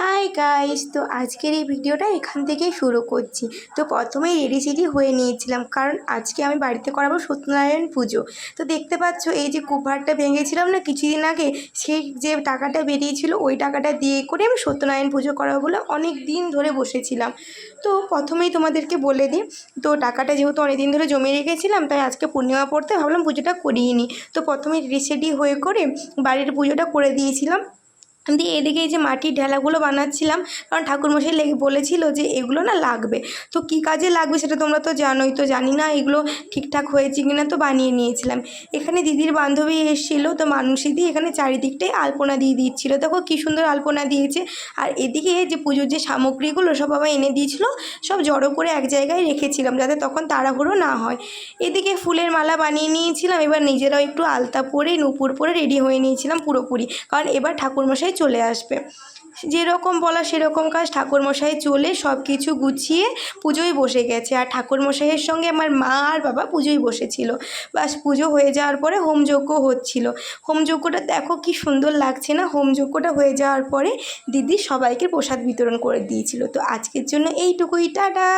Hi guys, তো আজকের এই ভিডিওটা এখান থেকেই শুরু করছি। তো প্রথমেই রেডি হয়ে নিয়েছিলাম, কারণ আজকে আমি বাড়িতে করাবো সত্যনারায়ণ পুজো। তো দেখতে পাচ্ছ এই যে কুভারটা ভেঙেছিলাম না কিছুদিন আগে, সেই যে টাকাটা বেরিয়েছিল ওই টাকাটা দিয়ে করে আমি সত্যনারায়ণ পুজো করাবো বলে অনেক দিন ধরে বসেছিলাম। তো প্রথমেই তোমাদেরকে বলে দিই, তো টাকাটা যেহেতু অনেক দিন ধরে জমিয়ে রেখেছিলাম, তাই আজকে পূর্ণিমা পড়তে ভাবলাম পুজোটা করিয়ে নিই। তো প্রথমেই রেডি হয়ে করে বাড়ির পুজোটা করে দিয়েছিলাম। দিয়ে এদিকে এই যে মাটির ঢেলাগুলো বানাচ্ছিলাম, কারণ ঠাকুরমশাই বলেছিল যে এগুলো না লাগবে। তো কী কাজে লাগবে সেটা তোমরা তো জানোই, তো জানি না এগুলো ঠিকঠাক হয়েছে কি না, তো বানিয়ে নিয়েছিলাম। এখানে দিদির বান্ধবী এসেছিলো, তো মানুষই দিয়ে এখানে চারিদিকটাই আলপনা দিয়ে দিচ্ছিলো। দেখো কী সুন্দর আলপনা দিয়েছে। আর এদিকে যে পুজোর যে সামগ্রীগুলো সব বাবা এনে দিয়েছিলো, সব জড়ো করে এক জায়গায় রেখেছিলাম যাতে তখন তাড়াহুড়ো না হয়। এদিকে ফুলের মালা বানিয়ে নিয়েছিলাম, এবার নিজেরাও একটু আলতা পরে নূপুর পরে রেডি হয়ে নিয়েছিলাম পুরোপুরি, কারণ এবার ঠাকুরমশাই চলে আসবে। যেরকম বলা সেরকম কাজ, ঠাকুরমশাই চলে সব কিছু গুছিয়ে পুজোয় বসে গেছে। আর ঠাকুরমশাইয়ের সঙ্গে আমার মা আর বাবা পুজোয় বসেছিল। বাস পুজো হয়ে যাওয়ার পরে হোমযজ্ঞ হচ্ছিল। হোমযজ্ঞটা দেখো কি সুন্দর লাগছে না। হোমযজ্ঞটা হয়ে যাওয়ার পরে দিদি সবাইকে প্রসাদ বিতরণ করে দিয়েছিল। তো আজকের জন্য এইটুকুই, টাটা।